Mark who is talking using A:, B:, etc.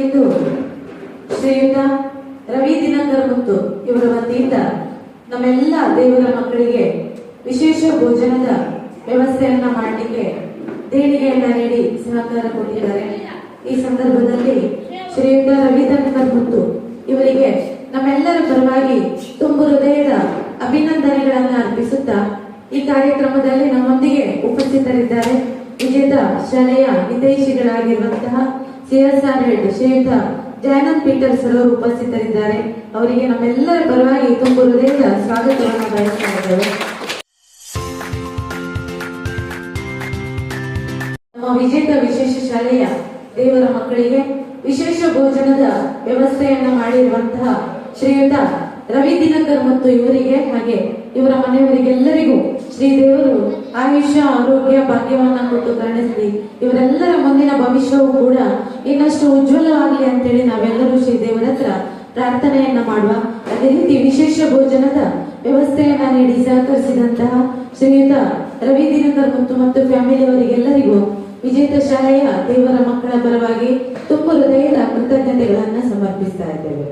A: ಇಂದು ಶ್ರೀಯುತ ರವಿ ದಿನಕರ್ ಮತ್ತು ಇವರ ವತಿಯಿಂದ ನಮ್ಮೆಲ್ಲ ದೇವರ ಮಕ್ಕಳಿಗೆ ವಿಶೇಷ ಭೋಜನದ ವ್ಯವಸ್ಥೆಯನ್ನ ಮಾಡಲಿಕ್ಕೆ ದೇಣಿಗೆಯನ್ನ ನೀಡಿ ಸಹಕಾರ ಕೊಟ್ಟಿದ್ದಾರೆ. ಈ ಸಂದರ್ಭದಲ್ಲಿ ಶ್ರೀಯುತ ರವಿ ದಿನಕರ್ ಮತ್ತು ಇವರಿಗೆ ನಮ್ಮೆಲ್ಲರ ಪರವಾಗಿ ತುಂಬು ಹೃದಯದ ಅಭಿನಂದನೆಗಳನ್ನ ಅರ್ಪಿಸುತ್ತಾ ಈ ಕಾರ್ಯಕ್ರಮದಲ್ಲಿ ನಮ್ಮೊಂದಿಗೆ ಉಪಸ್ಥಿತರಿದ್ದಾರೆ ವಿಜೇತ ಶಾಲೆಯ ಹಿತೈಷಿಗಳಾಗಿರುವಂತಹ CSR ಹೆಡ್ ಶ್ರೀಯುತ ಜಯನಂದ್ ಪೀಟರ್ಸ್ ಅವರು ಉಪಸ್ಥಿತರಿದ್ದಾರೆ. ಅವರಿಗೆ ನಮ್ಮೆಲ್ಲರ ಪರವಾಗಿ ತುಂಬು ಹೃದಯದ ಸ್ವಾಗತವನ್ನು ಬಯಸ್ತಾ ಇದ್ದೇವೆ. ನಮ್ಮ ವಿಜೇತ ವಿಶೇಷ ಶಾಲೆಯ ದೇವರ ಮಕ್ಕಳಿಗೆ ವಿಶೇಷ ಭೋಜನದ ವ್ಯವಸ್ಥೆಯನ್ನ ಮಾಡಿರುವಂತಹ ಶ್ರೀಯುತ ರವಿ ದಿನಕರ್ ಮತ್ತು ಇವರಿಗೆ ಹಾಗೆ ಇವರ ಮನೆಯವರಿಗೆಲ್ಲರಿಗೂ ಶ್ರೀದೇವರು ಆಯುಷ್ಯ ಆರೋಗ್ಯ ಭಾಗ್ಯವನ್ನ ಕೊಟ್ಟು ಕಾಣಿಸಲಿ. ಇವರೆಲ್ಲರ ಮುಂದಿನ ಭವಿಷ್ಯವೂ ಕೂಡ ಇನ್ನಷ್ಟು ಉಜ್ವಲವಾಗಲಿ ಅಂತೇಳಿ ನಾವೆಲ್ಲರೂ ಶ್ರೀದೇವರ ಹತ್ರ ಪ್ರಾರ್ಥನೆಯನ್ನ ಮಾಡುವ. ಅದೇ ರೀತಿ ವಿಶೇಷ ಭೋಜನದ ವ್ಯವಸ್ಥೆಯನ್ನ ನೀಡಿ ಸಹಕರಿಸಿದಂತಹ ಶ್ರೀಯುತ ರವಿ ದಿನಕರ್ ಮತ್ತು ಫ್ಯಾಮಿಲಿಯವರಿಗೆಲ್ಲರಿಗೂ ವಿಜೇತ ಶಾಲೆಯ ದೇವರ ಮಕ್ಕಳ ಪರವಾಗಿ ತುಂಬ ಹೃದಯದ ಕೃತಜ್ಞತೆಗಳನ್ನ ಸಮರ್ಪಿಸ್ತಾ ಇದ್ದೇವೆ.